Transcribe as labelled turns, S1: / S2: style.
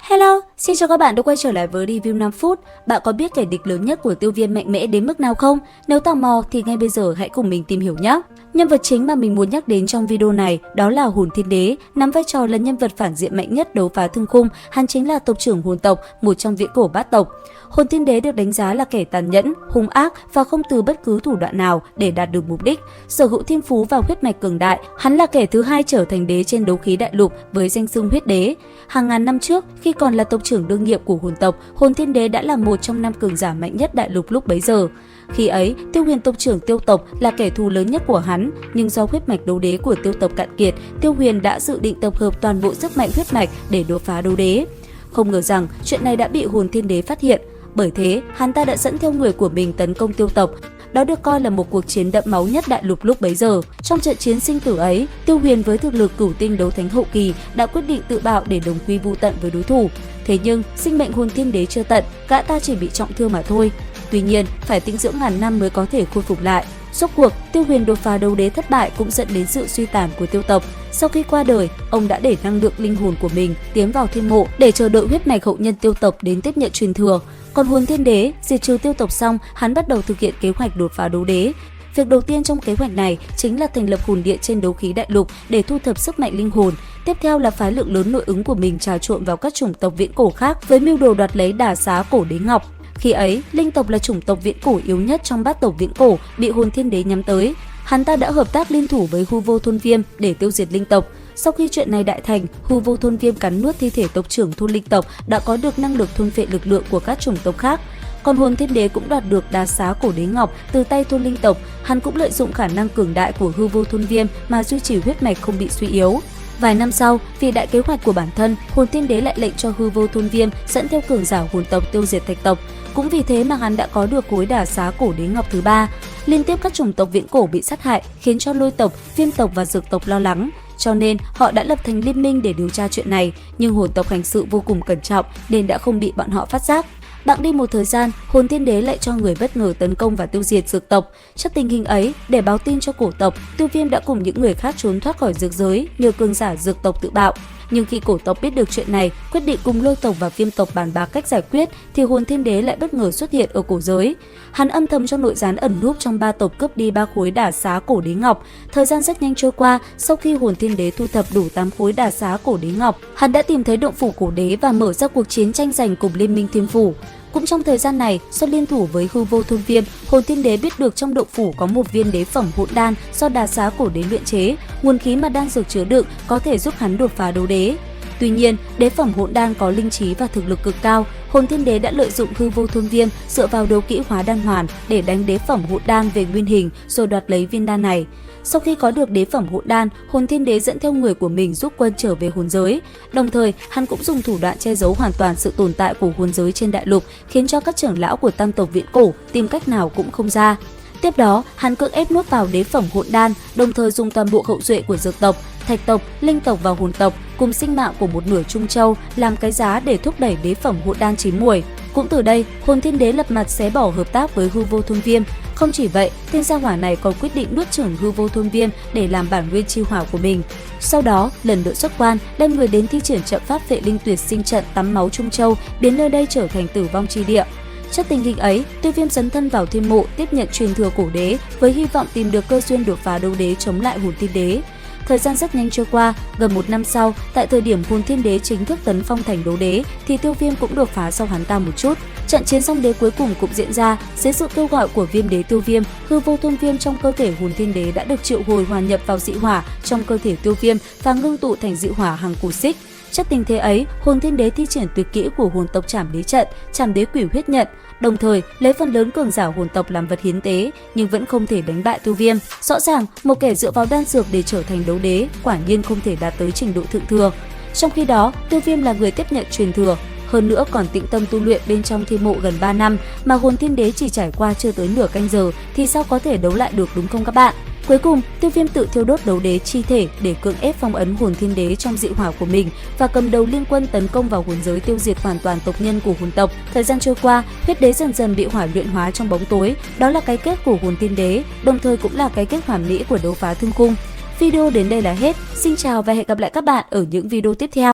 S1: Hello, xin chào các bạn đã quay trở lại với review 5 phút. Bạn có biết kẻ địch lớn nhất của Tiêu Viêm mạnh mẽ đến mức nào không? Nếu tò mò thì ngay bây giờ hãy cùng mình tìm hiểu nhé. Nhân vật chính mà mình muốn nhắc đến trong video này đó là Hồn Thiên Đế, nắm vai trò là nhân vật phản diện mạnh nhất đấu phá thương khung. Hắn chính là tộc trưởng hồn tộc, một trong viễn cổ bát tộc. Hồn Thiên Đế được đánh giá là kẻ tàn nhẫn, hung ác và không từ bất cứ thủ đoạn nào để đạt được mục đích. Sở hữu thiên phú và huyết mạch cường đại, hắn là kẻ thứ hai trở thành đế trên đấu khí đại lục với danh xưng huyết đế. Hàng ngàn năm trước, khi còn là tộc trưởng đương nhiệm của hồn tộc, Hồn Thiên Đế đã là một trong 5 cường giả mạnh nhất đại lục lúc bấy giờ. Khi ấy, Tiêu Huyền tộc trưởng Tiêu tộc là kẻ thù lớn nhất của hắn, nhưng do huyết mạch đấu đế của Tiêu tộc cạn kiệt, Tiêu Huyền đã dự định tập hợp toàn bộ sức mạnh huyết mạch để đột phá đấu đế. Không ngờ rằng chuyện này đã bị Hồn Thiên Đế phát hiện, bởi thế hắn ta đã dẫn theo người của mình tấn công Tiêu tộc. Đó được coi là một cuộc chiến đẫm máu nhất đại lục lúc bấy giờ. Trong trận chiến sinh tử ấy, Tiêu Huyền với thực lực cửu tinh đấu thánh hậu kỳ đã quyết định tự bạo để đồng quy vu tận với đối thủ. Thế nhưng sinh mệnh Hồn Thiên Đế chưa tận, gã ta chỉ bị trọng thương mà thôi. Tuy nhiên, phải tĩnh dưỡng ngàn năm mới có thể khôi phục lại. Rốt cuộc, Tiêu Huyền đột phá đấu đế thất bại cũng dẫn đến sự suy tàn của Tiêu tộc. Sau khi qua đời, ông đã để năng lượng linh hồn của mình tiến vào thiên mộ để chờ đợi huyết mạch hậu nhân Tiêu tộc đến tiếp nhận truyền thừa. Còn Hồn Thiên Đế diệt trừ Tiêu tộc xong, hắn bắt đầu thực hiện kế hoạch đột phá đấu đế. Việc đầu tiên trong kế hoạch này chính là thành lập hồn điện trên đấu khí đại lục để thu thập sức mạnh linh hồn. Tiếp theo là phái lượng lớn nội ứng của mình trà trộn vào các chủng tộc viễn cổ khác với mưu đồ đoạt lấy đà xá cổ đế ngọc. Khi ấy, linh tộc là chủng tộc viễn cổ yếu nhất trong bát tộc viễn cổ bị Hồn Thiên Đế nhắm tới. Hắn ta đã hợp tác liên thủ với Hư Vô Thôn Viêm để tiêu diệt linh tộc. Sau khi chuyện này đại thành, Hư Vô Thôn Viêm cắn nuốt thi thể tộc trưởng thôn linh tộc đã có được năng lực thôn phệ lực lượng của các chủng tộc khác. Còn Hồn Thiên Đế cũng đoạt được đá xá cổ đế ngọc từ tay thôn linh tộc. Hắn cũng lợi dụng khả năng cường đại của Hư Vô Thôn Viêm mà duy trì huyết mạch không bị suy yếu. Vài năm sau, vì đại kế hoạch của bản thân, Hồn Thiên Đế lại lệnh cho Hư Vô Thôn Viêm dẫn theo cường giả hồn tộc tiêu diệt thạch tộc. Cũng vì thế mà hắn đã có được khối đả xá cổ đế ngọc thứ 3. Liên tiếp các chủng tộc viễn cổ bị sát hại khiến cho Lôi tộc, Viêm tộc và Dược tộc lo lắng. Cho nên họ đã lập thành liên minh để điều tra chuyện này, nhưng hồn tộc hành sự vô cùng cẩn trọng nên đã không bị bọn họ phát giác. Bẵng đi một thời gian, Hồn Thiên Đế lại cho người bất ngờ tấn công và tiêu diệt Dược tộc. Trước tình hình ấy, để báo tin cho cổ tộc, Tiêu Viêm đã cùng những người khác trốn thoát khỏi dược giới nhờ cường giả Dược tộc tự bạo. Nhưng khi cổ tộc biết được chuyện này, quyết định cùng Lôi tộc và Viêm tộc bàn bạc cách giải quyết, thì Hồn Thiên Đế lại bất ngờ xuất hiện ở cổ giới. Hắn âm thầm cho nội gián ẩn núp trong 3 tộc cướp đi 3 khối đả xá cổ đế ngọc. Thời gian rất nhanh trôi qua, sau khi Hồn Thiên Đế thu thập đủ 8 khối đả xá cổ đế ngọc, hắn đã tìm thấy động phủ cổ đế và mở ra cuộc chiến tranh giành cùng Liên minh Thiên Phủ. Cũng trong thời gian này, do liên thủ với Hư Vô Thôn Viêm, Hồn Thiên Đế biết được trong động phủ có một viên đế phẩm hỗn đan do đà xá cổ đế luyện chế, nguồn khí mà đan dược chứa đựng có thể giúp hắn đột phá đấu đế. Tuy nhiên, đế phẩm hỗn đan có linh trí và thực lực cực cao, Hồn Thiên Đế đã lợi dụng Hư Vô Thôn Viêm dựa vào đấu kỹ hóa đan hoàn để đánh đế phẩm hỗn đan về nguyên hình rồi đoạt lấy viên đan này. Sau khi có được đế phẩm hỗn đan, Hồn Thiên Đế dẫn theo người của mình giúp quân trở về hồn giới. Đồng thời, hắn cũng dùng thủ đoạn che giấu hoàn toàn sự tồn tại của hồn giới trên đại lục, khiến cho các trưởng lão của tam tộc viễn cổ tìm cách nào cũng không ra. Tiếp đó, hắn cưỡng ép nuốt vào đế phẩm hỗn đan, đồng thời dùng toàn bộ hậu duệ của Dược tộc, Thạch tộc, Linh tộc và Hồn tộc cùng sinh mạng của một nửa Trung Châu làm cái giá để thúc đẩy đế phẩm hỗn đan chín muồi. Cũng từ đây, Hồn Thiên Đế lập mặt xé bỏ hợp tác với Hư Vô Thôn Viêm. Không chỉ vậy, tên gia hỏa này còn quyết định nuốt chửng Hư Vô Thôn Viêm để làm bản nguyên chi hỏa của mình. Sau đó, lần lượt xuất quan, đem người đến thi triển trận pháp Phệ Linh Tuyệt Sinh trận tắm máu Trung Châu, biến nơi đây trở thành tử vong chi địa. Trước tình hình ấy, Tiêu Viêm dấn thân vào thiên mộ tiếp nhận truyền thừa cổ đế với hy vọng tìm được cơ duyên đột phá đấu đế chống lại Hồn Thiên Đế. Thời gian rất nhanh trôi qua, gần 1 năm sau, tại thời điểm Hồn Thiên Đế chính thức tấn phong thành đấu đế, thì Tiêu Viêm cũng đột phá sau hắn ta một chút. Trận chiến song đế cuối cùng cũng diễn ra, dưới sự kêu gọi của Viêm Đế Tiêu Viêm, Hư Vô Thôn Viêm trong cơ thể Hồn Thiên Đế đã được triệu hồi hòa nhập vào dị hỏa trong cơ thể Tiêu Viêm và ngưng tụ thành dị hỏa hằng cù xích. Trước tình thế ấy, Hồn Thiên Đế thi triển tuyệt kỹ của hồn tộc Trảm Đế trận, Trảm Đế Quỷ Huyết Nhận, đồng thời lấy phần lớn cường giả hồn tộc làm vật hiến tế, nhưng vẫn không thể đánh bại Tiêu Viêm. Rõ ràng, một kẻ dựa vào đan dược để trở thành đấu đế, quả nhiên không thể đạt tới trình độ thượng thừa. Trong khi đó, Tiêu Viêm là người tiếp nhận truyền thừa, hơn nữa còn tĩnh tâm tu luyện bên trong thiên mộ gần 3 năm, mà Hồn Thiên Đế chỉ trải qua chưa tới nửa canh giờ thì sao có thể đấu lại được, đúng không các bạn? Cuối cùng, Tiêu Viêm tự thiêu đốt đấu đế chi thể để cưỡng ép phong ấn Hồn Thiên Đế trong dị hỏa của mình và cầm đầu liên quân tấn công vào hồn giới tiêu diệt hoàn toàn tộc nhân của hồn tộc. Thời gian trôi qua, huyết đế dần dần bị hỏa luyện hóa trong bóng tối. Đó là cái kết của Hồn Thiên Đế, đồng thời cũng là cái kết hoàn mỹ của đấu phá thương khung. Video đến đây là hết. Xin chào và hẹn gặp lại các bạn ở những video tiếp theo.